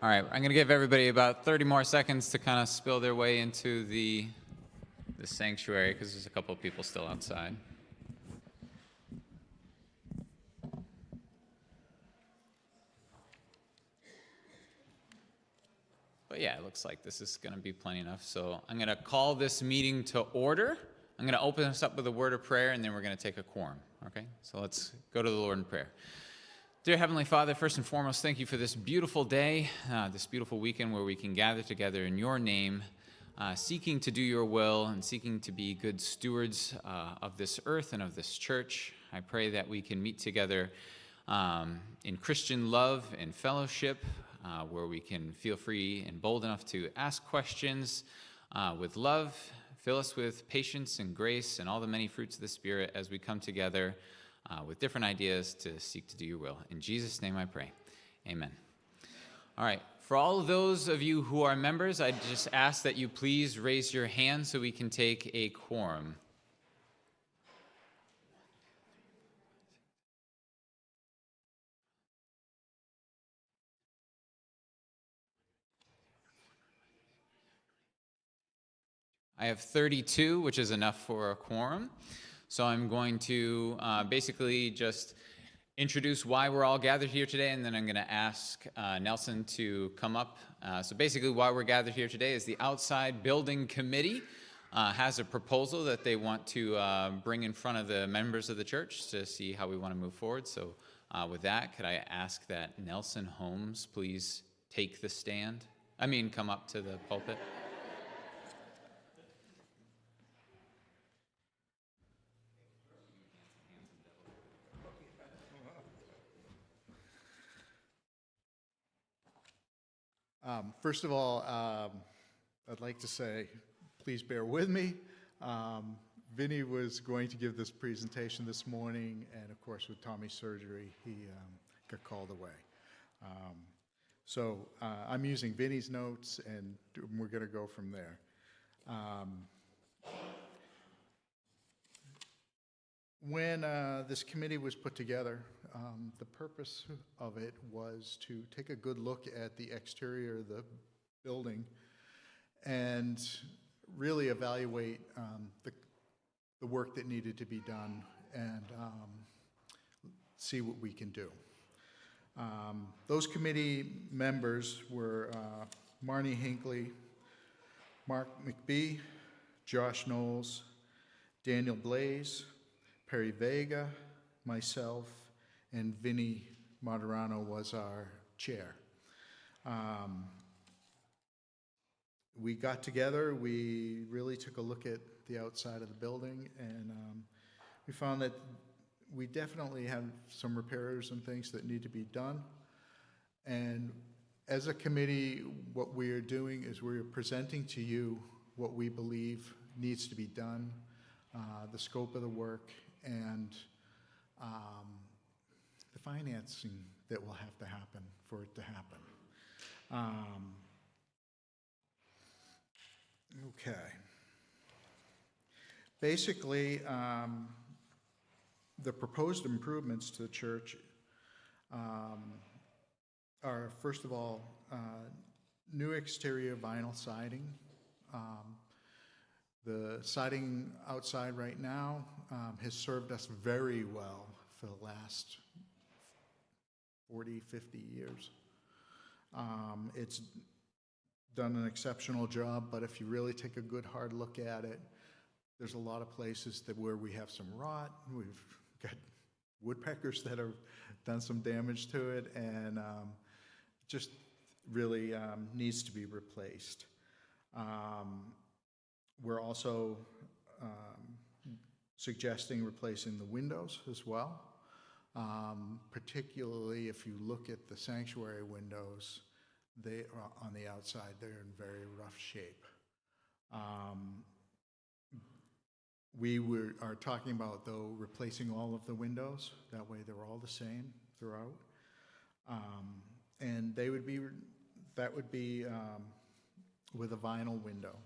All right, I'm going to give everybody about 30 more seconds to kind of spill their way into the sanctuary because there's a couple of people still outside. But yeah, it looks like this is going to be plenty enough. So I'm going to call this meeting to order. I'm going to open us up with a word of prayer, and then we're going to take a quorum. Okay? So let's go to the Lord in prayer. Dear Heavenly Father, first and foremost, thank you for this beautiful day, this beautiful weekend where we can gather together in your name, seeking to do your will and seeking to be good stewards of this earth and of this church. I pray that we can meet together in Christian love and fellowship, where we can feel free and bold enough to ask questions with love. Fill us with patience and grace and all the many fruits of the Spirit as we come together with different ideas to seek to do your will. In Jesus' name I pray. Amen. All right. For all of those of you who are members, I just ask that you please raise your hand so we can take a quorum. I have 32, which is enough for a quorum. So I'm going to basically just introduce why we're all gathered here today, and then I'm going to ask Nelson to come up. So basically why we're gathered here today is the Outside Building Committee has a proposal that they want to bring in front of the members of the church to see how we want to move forward. So with that, could I ask that Nelson Holmes please take the stand? Come up to the pulpit. First of all, I'd like to say, please bear with me. Vinny was going to give this presentation this morning, and of course with Tommy's surgery, he got called away. So I'm using Vinny's notes, and we're going to go from there. When this committee was put together, the purpose of it was to take a good look at the exterior of the building and really evaluate the work that needed to be done and see what we can do. Those committee members were Marnie Hinckley, Mark McBee, Josh Knowles, Daniel Blaze, Perry Vega, myself, and Vinny Moderano was our chair. We got together, we really took a look at the outside of the building, and we found that we definitely have some repairs and things that need to be done. And as a committee, what we are doing is we're presenting to you what we believe needs to be done, the scope of the work, and the financing that will have to happen for it to happen. Okay. Basically, the proposed improvements to the church are, first of all, new exterior vinyl siding. The siding outside right now has served us very well for the last 40, 50 years. It's done an exceptional job, but if you really take a good hard look at it, there's a lot of places where we have some rot. We've got woodpeckers that have done some damage to it, and just really needs to be replaced. We're also suggesting replacing the windows as well. Particularly if you look at the sanctuary windows, they are on the outside, they're in very rough shape. We are talking about, though, replacing all of the windows. That way they're all the same throughout. And that would be with a vinyl window.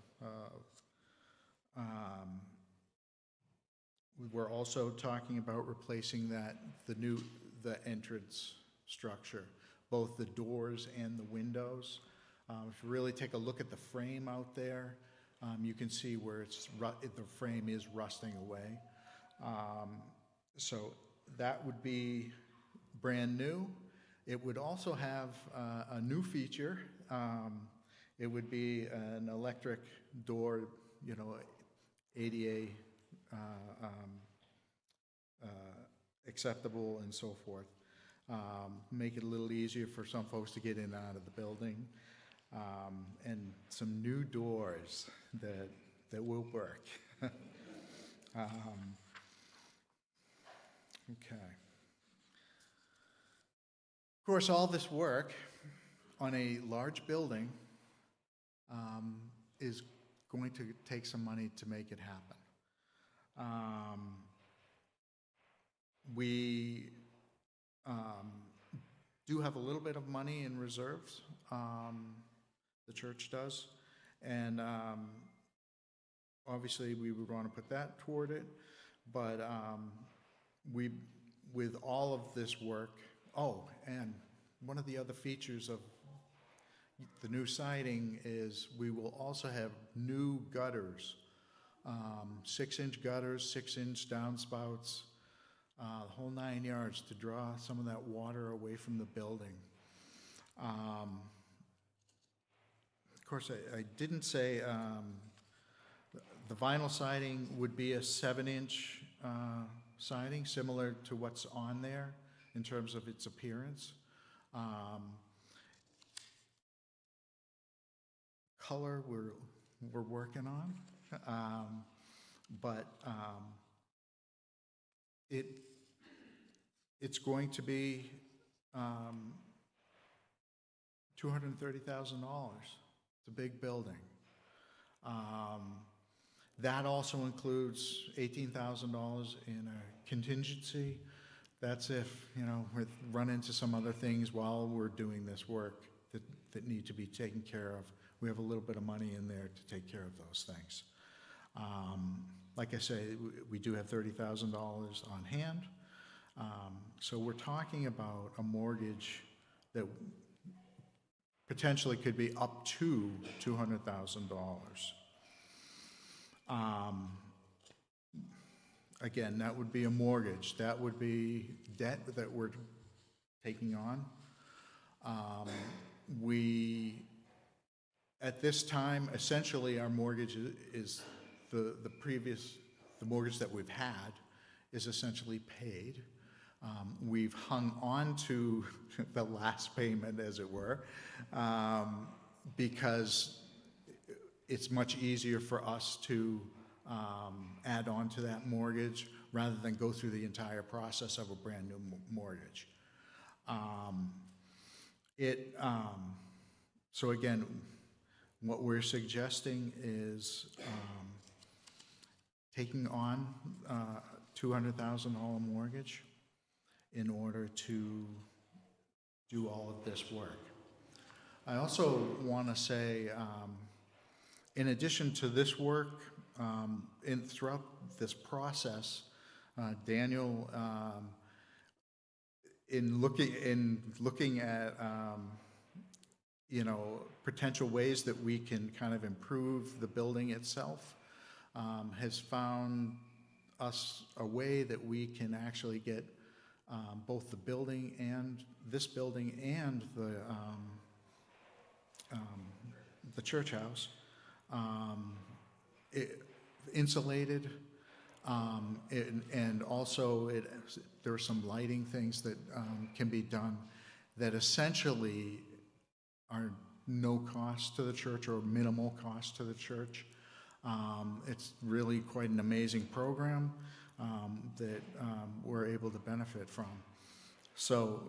We're also talking about replacing the entrance structure both the doors and the windows. If you really take a look at the frame out there, you can see where the frame is rusting away. So that would be brand new. It would also have a new feature. It would be an electric door, ADA acceptable and so forth. Make it a little easier for some folks to get in and out of the building. And some new doors that will work. Okay. Of course, all this work on a large building is going to take some money to make it happen. We do have a little bit of money in reserves, the church does, and obviously we would want to put that toward it, but with all of this work, and one of the other features of the new siding is we will also have new gutters, 6-inch gutters, 6-inch downspouts, the whole 9 yards to draw some of that water away from the building. Of course, I didn't say the vinyl siding would be a 7-inch siding, similar to what's on there in terms of its appearance. Color we're working on, but it's going to be $230,000. It's a big building. That also includes $18,000 in a contingency. That's if, we run into some other things while we're doing this work that need to be taken care of. We have a little bit of money in there to take care of those things. Like I say, we do have $30,000 on hand. So we're talking about a mortgage that potentially could be up to $200,000. Again, that would be a mortgage. That would be debt that we're taking on. At this time, essentially our mortgage is the mortgage that we've had is essentially paid. We've hung on to the last payment, as it were, because it's much easier for us to add on to that mortgage rather than go through the entire process of a brand new mortgage. So again, what we're suggesting is taking on $200,000 mortgage in order to do all of this work. I also want to say, in addition to this work, throughout this process, Daniel, in looking at potential ways that we can kind of improve the building itself, has found us a way that we can actually get both the building and this building and the church house insulated, and also there are some lighting things that can be done that essentially are no cost to the church or minimal cost to the church. It's really quite an amazing program that we're able to benefit from. So,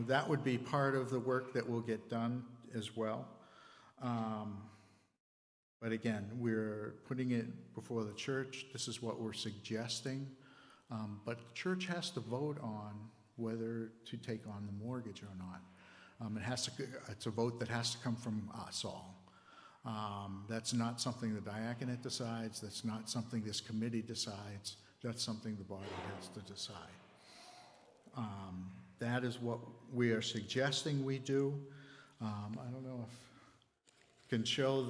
that would be part of the work that will get done as well. But again, we're putting it before the church. This is what we're suggesting. But the church has to vote on whether to take on the mortgage or not. It's a vote that has to come from us all. That's not something the diaconate decides. That's not something this committee decides. That's something the body has to decide. That is what we are suggesting we do. I don't know if can show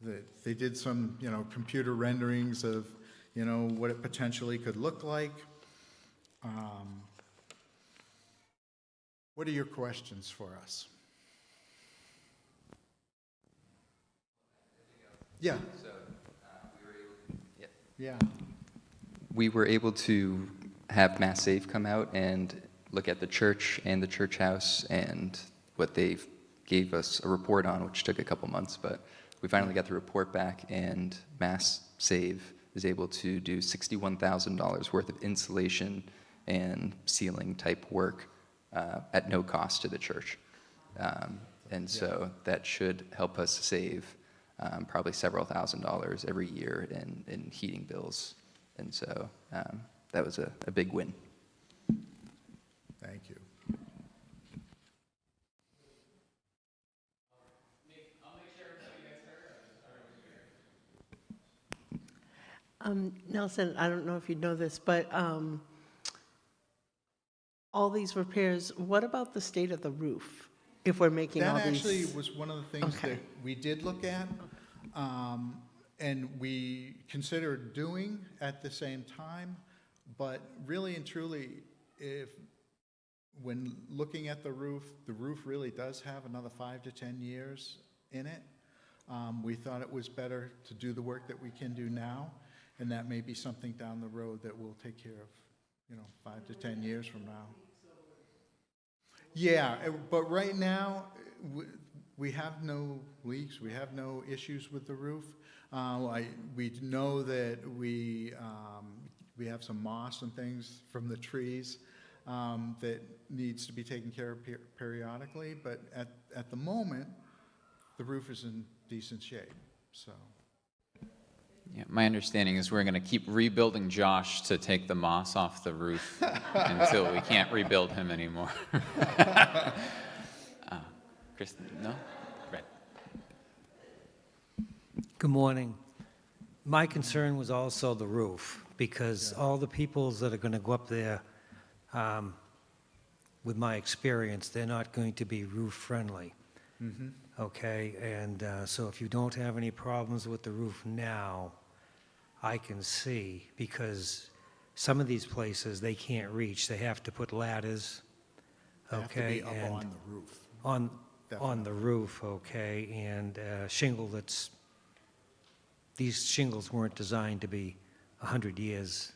that they did some, computer renderings of, what it potentially could look like. What are your questions for us? Yeah. Yeah. We were able to have Mass Save come out and look at the church and the church house and what they gave us a report on, which took a couple months, but we finally got the report back, and Mass Save is able to do $61,000 worth of insulation and ceiling type work at no cost to the church. And so that should help us save probably several $1,000s every year in heating bills. And so that was a big win. Thank you. Nelson, I don't know if you know this, but all these repairs, what about the state of the roof? If we're making all That these... actually was one of the things Okay. that we did look at, and we considered doing at the same time, but really and truly, when looking at the roof really does have another 5 to 10 years in it. We thought it was better to do the work that we can do now, and that may be something down the road that we'll take care of, 5 to 10 years from now. Yeah, but right now, we have no leaks, we have no issues with the roof. We know that we have some moss and things from the trees that needs to be taken care of periodically, but at the moment, the roof is in decent shape, so. Yeah, my understanding is we're going to keep rebuilding Josh to take the moss off the roof until we can't rebuild him anymore. Kristen, no? Right. Good morning. My concern was also the roof, because all the peoples that are going to go up there, with my experience, they're not going to be roof-friendly. Okay, and so if you don't have any problems with the roof now, I can see, because some of these places, they can't reach. They have to put ladders, They have to okay? be up and on the roof. on Definitely. the roof, okay, and shingle that's, these shingles weren't designed to be 100 years,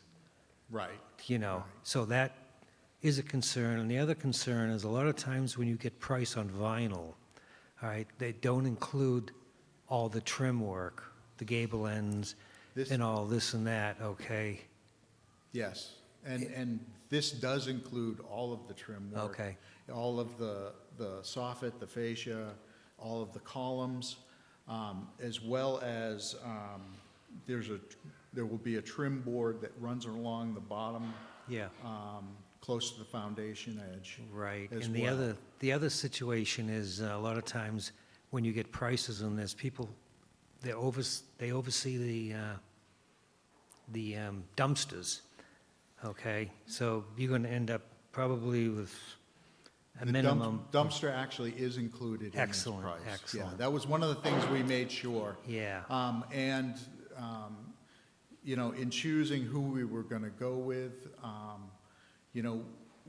Right. so that is a concern. And the other concern is a lot of times when you get price on vinyl, all right, they don't include all the trim work, the gable ends, This- and all this and that, okay? Yes, and this does include all of the trim work. Okay. All of the soffit, the fascia, all of the columns, as well as there will be a trim board that runs along the bottom, Yeah. close to the foundation edge. Right, as and well. the other situation is, a lot of times, when you get prices on this, people, they oversee the dumpsters, okay? So you're gonna end up probably with a The minimum. dumpster actually is included in this Excellent, price. excellent. Yeah, that was one of the things we made sure. Yeah, And, in choosing who we were going to go with,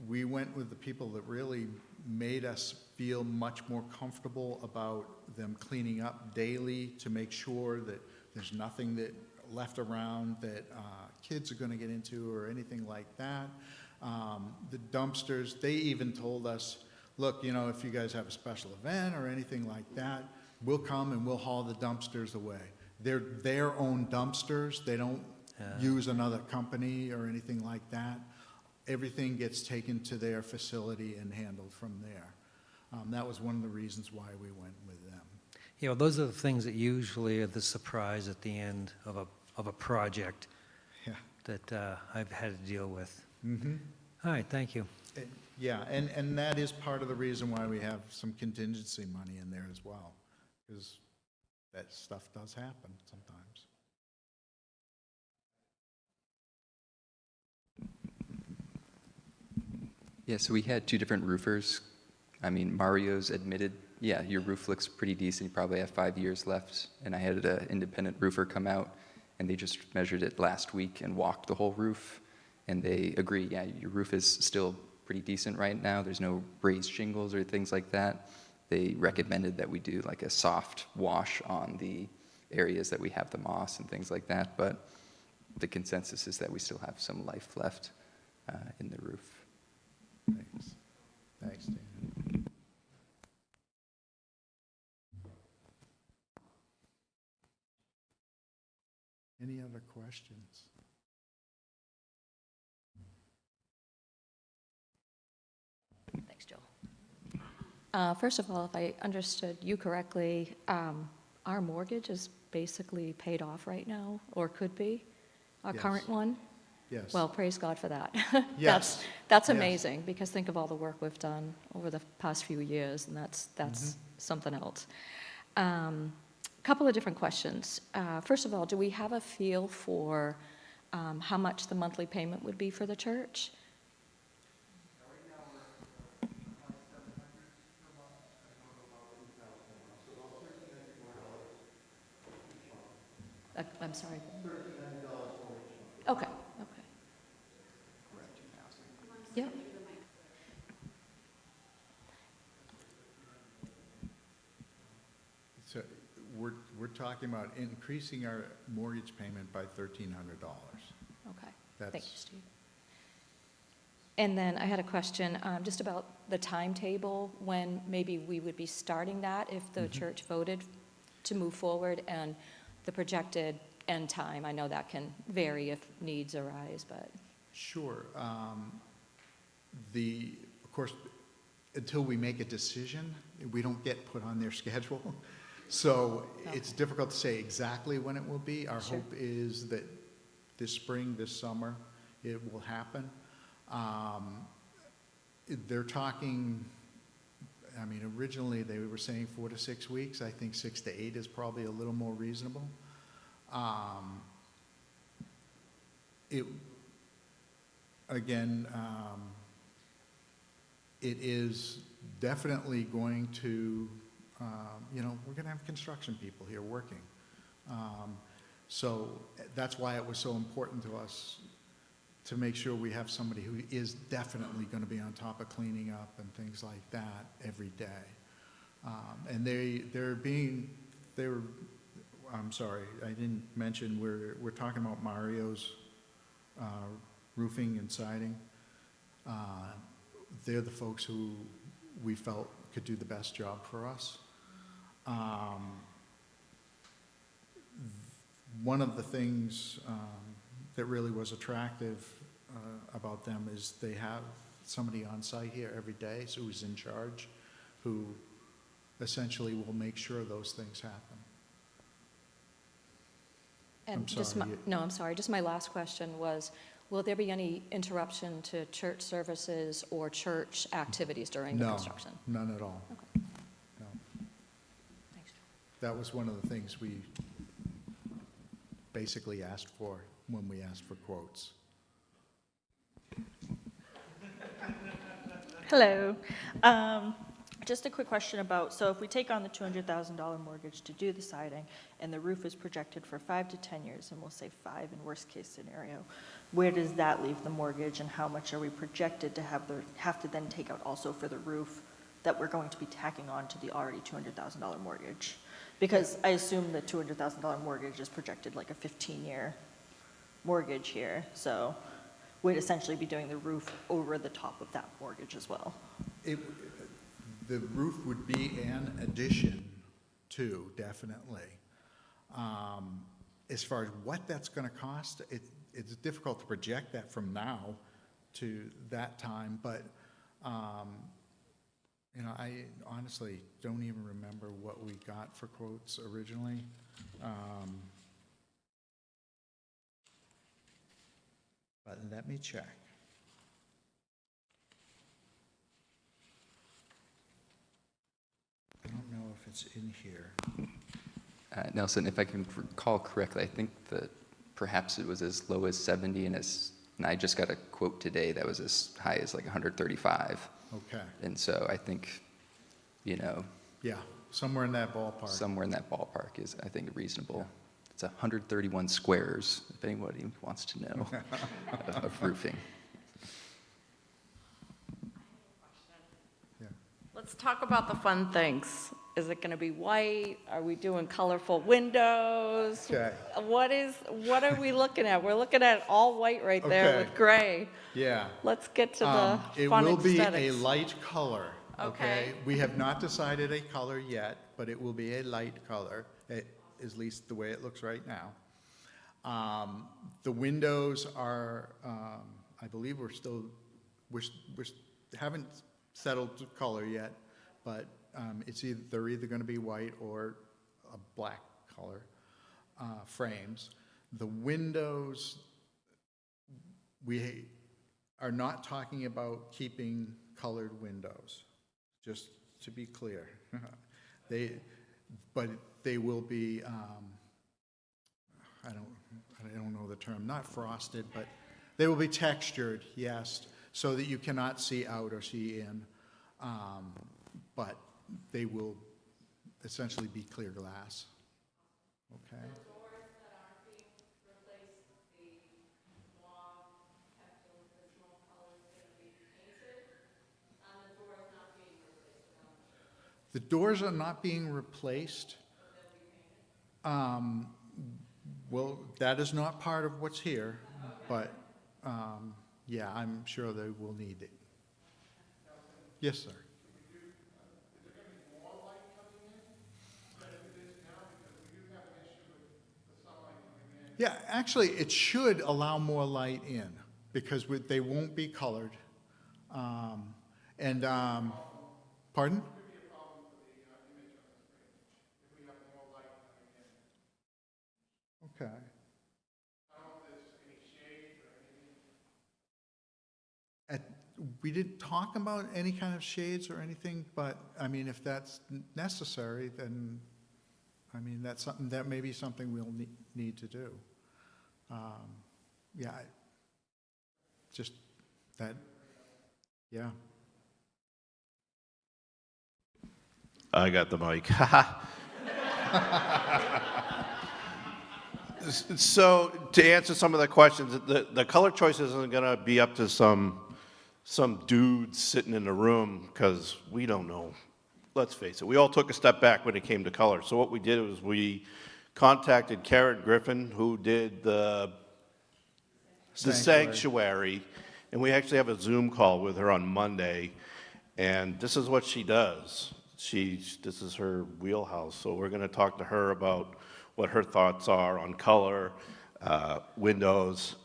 we went with the people that really made us feel much more comfortable about them cleaning up daily to make sure that there's nothing that left around that kids are going to get into or anything like that. The dumpsters, they even told us, look, if you guys have a special event or anything like that, we'll come and we'll haul the dumpsters away. They're their own dumpsters. They don't use another company or anything like that. Everything gets taken to their facility and handled from there. That was one of the reasons why we went with them. those are the things that usually are the surprise at the end of a project Yeah. that I've had to deal with. Mm-hmm. All right, thank you. Yeah, and that is part of the reason why we have some contingency money in there as well, because that stuff does happen sometimes. Yeah, so we had two different roofers. I mean, Mario's admitted, yeah, your roof looks pretty decent. You probably have 5 years left. And I had an independent roofer come out, and they just measured it last week and walked the whole roof. And they agree, yeah, your roof is still pretty decent right now. There's no raised shingles or things like that. They recommended that we do like a soft wash on the areas that we have the moss and things like that. But the consensus is that we still have some life left in the roof. Thanks. Thanks, Dan. Any other questions? Thanks, Joel. First of all, if I understood you correctly, our mortgage is basically paid off right now, or could be, our Yes. current one? Yes. Well, praise God for that. Yes. That's Yes. amazing, because think of all the work we've done over the past few years, and that's Mm-hmm. something else. Couple of different questions. First of all, do we have a feel for how much the monthly payment would be for the church? I'm sorry. Okay, okay. Yeah. So we're talking about increasing our mortgage payment by $1,300. Okay, thank you, That's- Steve. And then I had a question just about the timetable, when maybe we would be starting that if the church voted to move forward, and the projected end time. I know that can vary if needs arise, but, Sure. Of course, until we make a decision, we don't get put on their schedule. So it's Okay. difficult to say exactly when it will be. Our Sure. hope is that this spring, this summer, it will happen. They're talking, I mean, originally they were saying 4 to 6 weeks. I think 6 to 8 is probably a little more reasonable. It, again, it is definitely going to, we're going to have construction people here working. So that's why it was so important to us to make sure we have somebody who is definitely going to be on top of cleaning up and things like that every day. And I'm sorry, I didn't mention, we're talking about Mario's roofing and siding. They're the folks who we felt could do the best job for us. One of the things that really was attractive about them is they have somebody on site here every day, so who's in charge, who essentially will make sure those things happen. and I'm just sorry, no, I'm sorry, just my last question was, will there be any interruption to church services or church activities during the No, construction? none at all. Okay, No. thanks. That was one of the things we basically asked for when we asked for quotes. Hello. Just a quick question about, so if we take on the $200,000 mortgage to do the siding, and the roof is projected for 5 to 10 years, and we'll say 5 in worst-case scenario, where does that leave the mortgage, and how much are we projected to have to then take out also for the roof that we're going to be tacking on to the already $200,000 mortgage? Because I assume the $200,000 mortgage is projected like a 15-year mortgage here, so we'd essentially be doing the roof over the top of that mortgage as well. The roof would be an addition to, definitely. As far as what that's going to cost, it's difficult to project that from now to that time, but, I honestly don't even remember what we got for quotes originally. But let me check. I don't know if it's in here. Nelson, if I can recall correctly, I think that perhaps it was as low as 70 and as And I just got a quote today that was as high as like 135. Okay, And so I think, you know, yeah, somewhere in that ballpark. somewhere in that ballpark is, I think, reasonable. It's 131 squares, if anybody wants to know, of roofing. Yeah. Let's talk about the fun things. Is it going to be white? Are we doing colorful windows? Okay. What are we looking at? We're looking at all white right there Okay. with gray. Yeah. Let's get to the It fun will be a aesthetics. light color, okay? Okay. We have not decided a color yet, but it will be a light color, at least the way it looks right now. The windows are, I believe haven't settled to color yet, but they're either going to be white or a black color frames. The windows, we are not talking about keeping colored windows, just to be clear. But they will be, I don't know the term, not frosted, but they will be textured, yes, so that you cannot see out or see in. But they will essentially be clear glass. Okay? The doors are not being replaced. Well, that is not part of what's here, but, yeah, I'm sure they will need it. Yes, sir. Yeah, actually, it should allow more light in, because they won't be colored. Pardon? Okay. We didn't talk about any kind of shades or anything, but, I mean, if that's necessary, then, I mean, that may be something we'll need to do. Yeah, just that, yeah. I got the mic. So to answer some of the questions, the color choice isn't going to be up to some dude sitting in the room, because we don't know. Let's face it, we all took a step back when it came to color. So what we did was we contacted Karen Griffin, who did the sanctuary, and we actually have a Zoom call with her on Monday, and this is what she does. This is her wheelhouse, so we're going to talk to her about what her thoughts are on color, windows,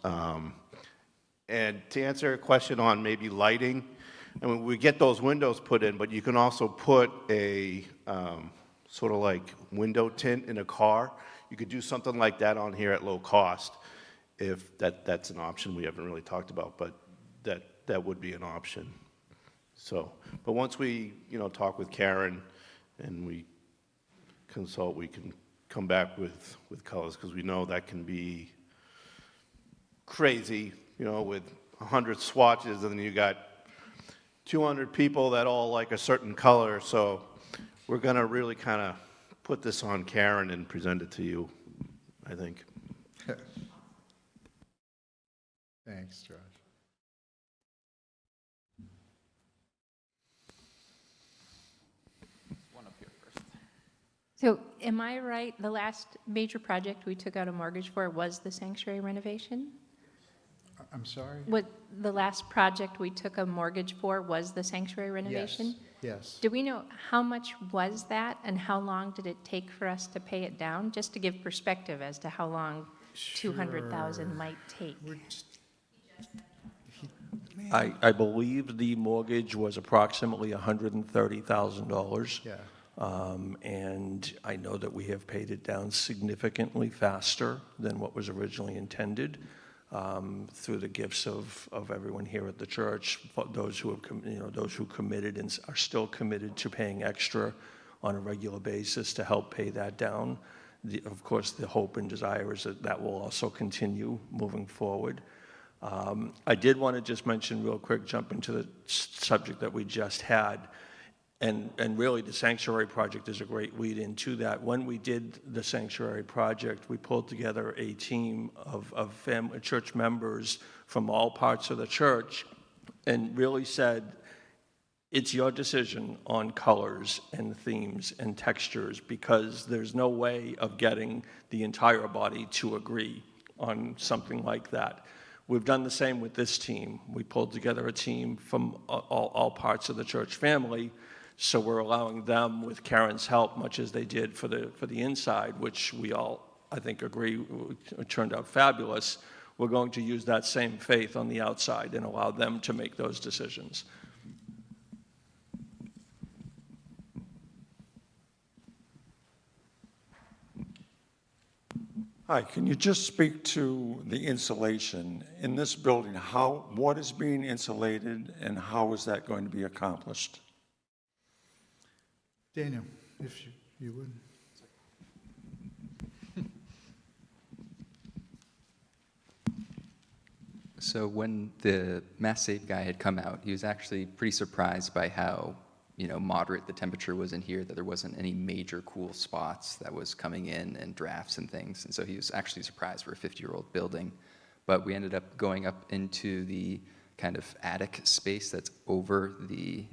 and to answer your question on maybe lighting, I mean, we get those windows put in, but you can also put a sort of like window tint in a car. You could do something like that on here at low cost, if that's an option we haven't really talked about, but that would be an option. So, but once we, talk with Karen and we consult, we can come back with colors, because we know that can be crazy, with 100 swatches, and then you got 200 people that all like a certain color. So we're going to really kind of put this on Karen and present it to you, I think. Thanks, Josh. One up here first. So am I right, the last major project we took out a mortgage for was the sanctuary renovation? I'm sorry? What, the last project we took a mortgage for was the sanctuary renovation? Yes. Do we know how much was that, and how long did it take for us to pay it down? Just to give perspective as to how long 200,000 might take. I believe the mortgage was approximately $130,000. Yeah. And I know that we have paid it down significantly faster than what was originally intended, through the gifts of everyone here at the church, those who have, those who committed and are still committed to paying extra on a regular basis to help pay that down. Of course, the hope and desire is that that will also continue moving forward. I did want to just mention real quick, jump into the subject that we just had, and really the sanctuary project is a great lead into that. When we did the sanctuary project, we pulled together a team of family, church members from all parts of the church and really said, it's your decision on colors and themes and textures, because there's no way of getting the entire body to agree on something like that. We've done the same with this team. We pulled together a team from all parts of the church family, so we're allowing them, with Karen's help, much as they did for the inside, which we all, I think, agree turned out fabulous. We're going to use that same faith on the outside and allow them to make those decisions. Hi, can you just speak to the insulation in this building? What is being insulated and how is that going to be accomplished? Daniel, if you would. So when the Mass Save guy had come out, he was actually pretty surprised by how, moderate the temperature was in here, that there wasn't any major cool spots that was coming in and drafts and things. And so he was actually surprised for a 50-year-old building. But we ended up going up into the kind of attic space that's over the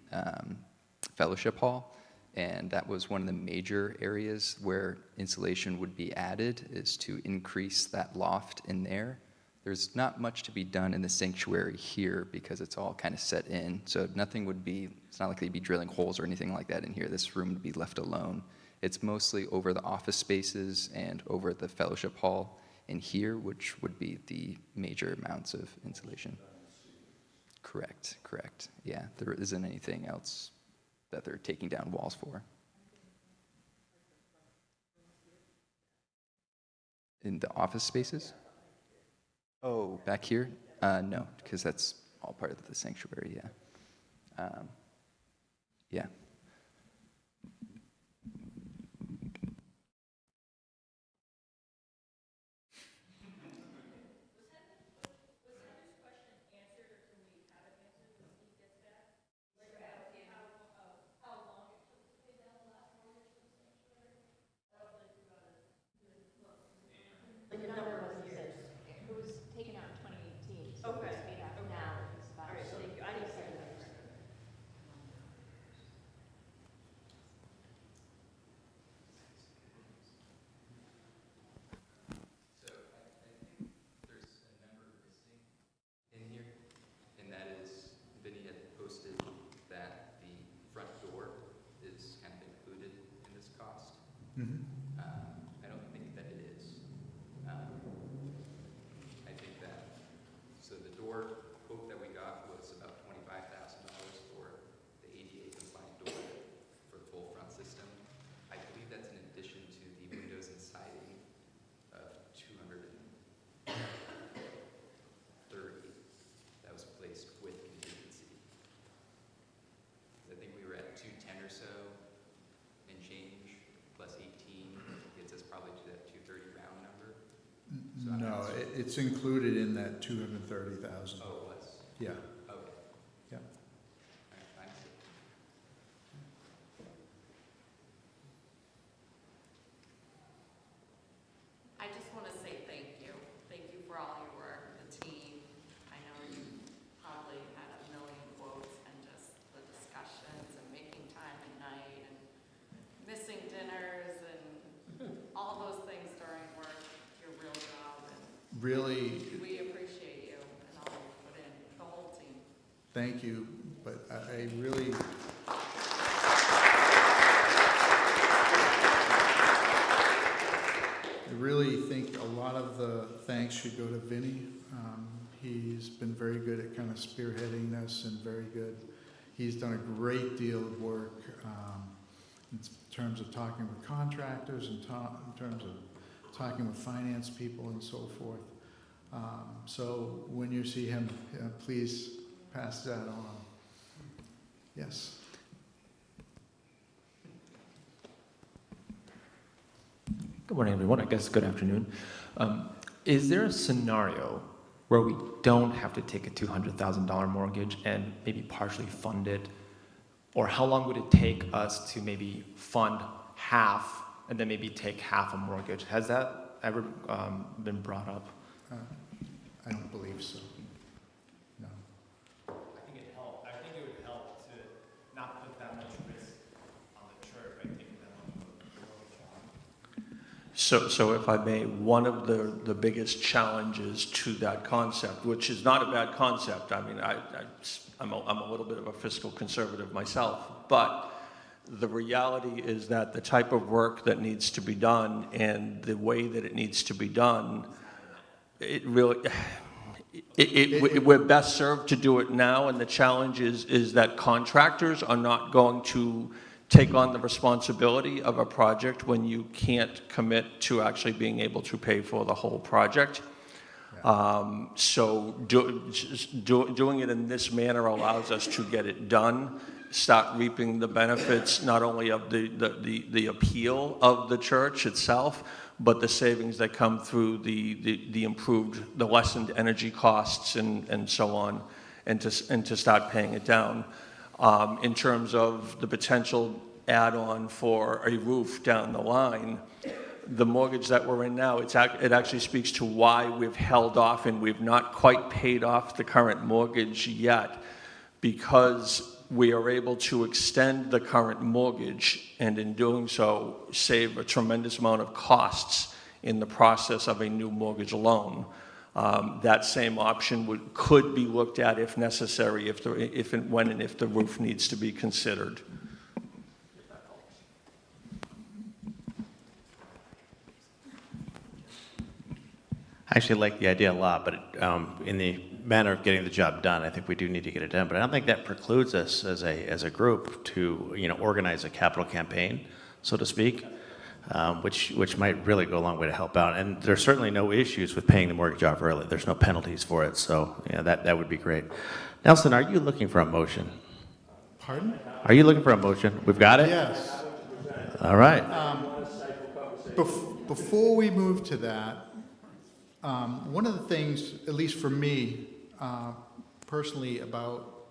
fellowship hall. And that was one of the major areas where insulation would be added, is to increase that loft in there. There's not much to be done in the sanctuary here because it's all kind of set in. So nothing would be, it's not like they'd be drilling holes or anything like that in here. This room would be left alone. It's mostly over the office spaces and over the fellowship hall in here, which would be the major amounts of insulation. Correct. Yeah, there isn't anything else that they're taking down walls for. In the office spaces? Oh, back here? No, because that's all part of the sanctuary, yeah. Yeah. I don't think that it is. I think that, so the door quote that we got was about $25,000 for the ADA compliant door for the full front system. I believe that's in addition to the windows and siding of $230 that was placed with contingency. I think we were at 210 or so and change, plus 18 gets us probably to that 230 round number. So No, it's included in that 230,000. Oh, it was? Yeah. Okay. Yeah. All right, I see. I just want to say thank you. Thank you for all your work, the team. I know you probably had a million quotes and just the discussions and making time at night and missing dinners and all those things during work, your real job. And Really, we appreciate you and all you put in, the whole team. thank you, but I really, think a lot of the thanks should go to Vinny. He's been very good at kind of spearheading this and very good. He's done a great deal of work in terms of talking with contractors and in terms of talking with finance people and so forth. So when you see him, please pass that on. Yes. Good morning, everyone. I guess good afternoon. Is there a scenario where we don't have to take a $200,000 mortgage and maybe partially fund it? Or how long would it take us to maybe fund half and then maybe take half a mortgage? Has that ever been brought up? I don't believe so. No. I think it would help to not put that much risk on the church by taking that much of a mortgage on. So if I may, one of the biggest challenges to that concept, which is not a bad concept, I mean, I'm a little bit of a fiscal conservative myself, but the reality is that the type of work that needs to be done and the way that it needs to be done, we're best served to do it now, and the challenge is that contractors are not going to take on the responsibility of a project when you can't commit to actually being able to pay for the whole project. So doing it in this manner allows us to get it done, start reaping the benefits not only of the appeal of the church itself, but the savings that come through the improved, the lessened energy costs and so on, and to start paying it down. In terms of the potential add-on for a roof down the line, the mortgage that we're in now, it actually speaks to why we've held off and we've not quite paid off the current mortgage yet, because we are able to extend the current mortgage, and in doing so, save a tremendous amount of costs in the process of a new mortgage loan. That same option could be looked at if necessary, if and when the roof needs to be considered. I actually like the idea a lot, but in the manner of getting the job done, I think we do need to get it done. But I don't think that precludes us as a group to organize a capital campaign, so to speak, which might really go a long way to help out. And there's certainly no issues with paying the mortgage off early. There's no penalties for it, so that would be great. Nelson, are you looking for a motion? Pardon? Are you looking for a motion? We've got it? Yes. All right. Before we move to that, one of the things, at least for me, personally, about,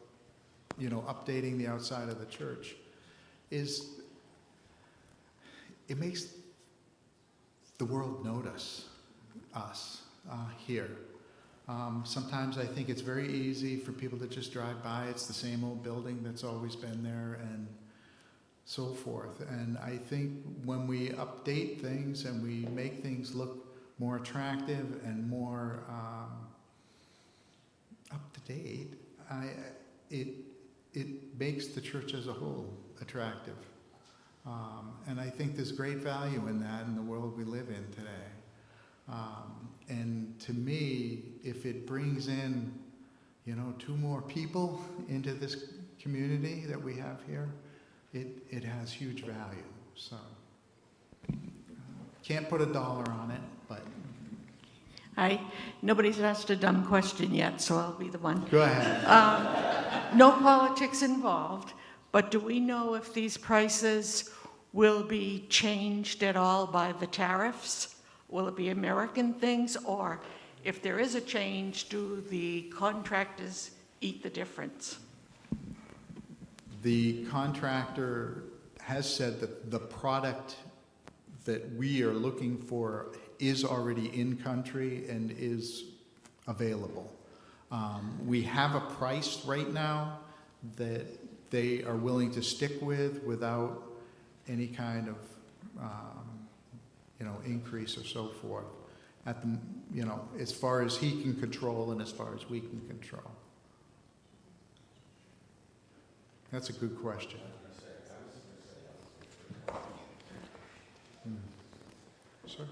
updating the outside of the church is it makes the world notice us here. Sometimes I think it's very easy for people to just drive by. It's the same old building that's always been there and so forth. And I think when we update things and we make things look more attractive and more up to date, it makes the church as a whole attractive. And I think there's great value in that in the world we live in today. And to me, if it brings in, 2 more people into this community that we have here, it has huge value. So can't put a dollar on it, but. Nobody's asked a dumb question yet, so I'll be the one. Go ahead. No politics involved, but do we know if these prices will be changed at all by the tariffs? Will it be American things, or if there is a change, do the contractors eat the difference? The contractor has said that the product that we are looking for is already in country and is available. We have a price right now that they are willing to stick with without any kind of increase or so forth at the, as far as he can control and as far as we can control. That's a good question. Sir?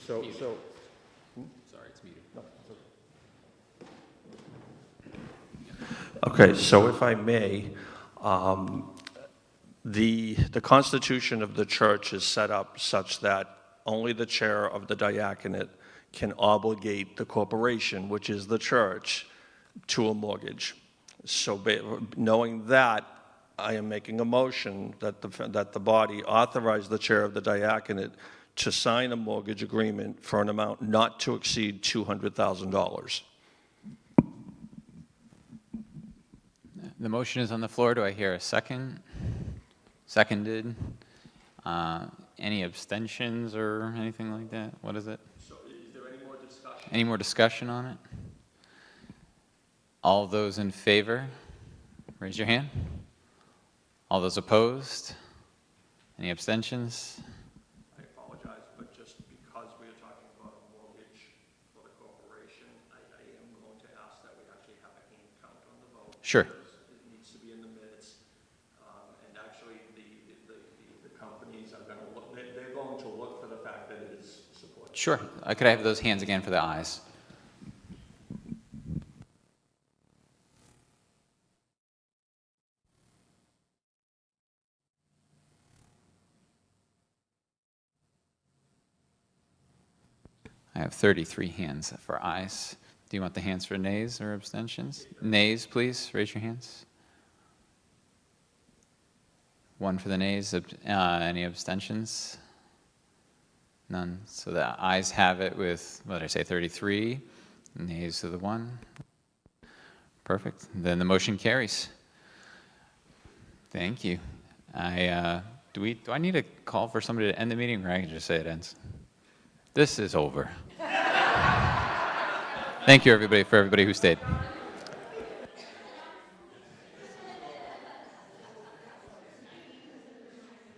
Sorry, it's muted. Okay, so if I may, the constitution of the church is set up such that only the chair of the diaconate can obligate the corporation, which is the church, to a mortgage. So knowing that, I am making a motion that the body authorize the chair of the diaconate to sign a mortgage agreement for an amount not to exceed $200,000. The motion is on the floor. Do I hear a second? Seconded. Any abstentions or anything like that? What is it? So is there any more discussion? Any more discussion on it? All those in favor, raise your hand. All those opposed? Any abstentions? I apologize, but just because we are talking about a mortgage for the corporation, I am going to ask that we actually have a hand count on the vote. Sure. It needs to be in the minutes. And actually, the companies are going to look, they're going to look for the fact that it is supported. Sure. Could I have those hands again for the ayes? I have 33 hands for ayes. Do you want the hands for nays or abstentions? Nays, please, raise your hands. One for the nays. Any abstentions? None. So the ayes have it with, what did I say, 33. Nays to the 1. Perfect. Then the motion carries. Thank you. Do I need to call for somebody to end the meeting, or I can just say it ends? This is over. Thank you, everybody, for everybody who stayed.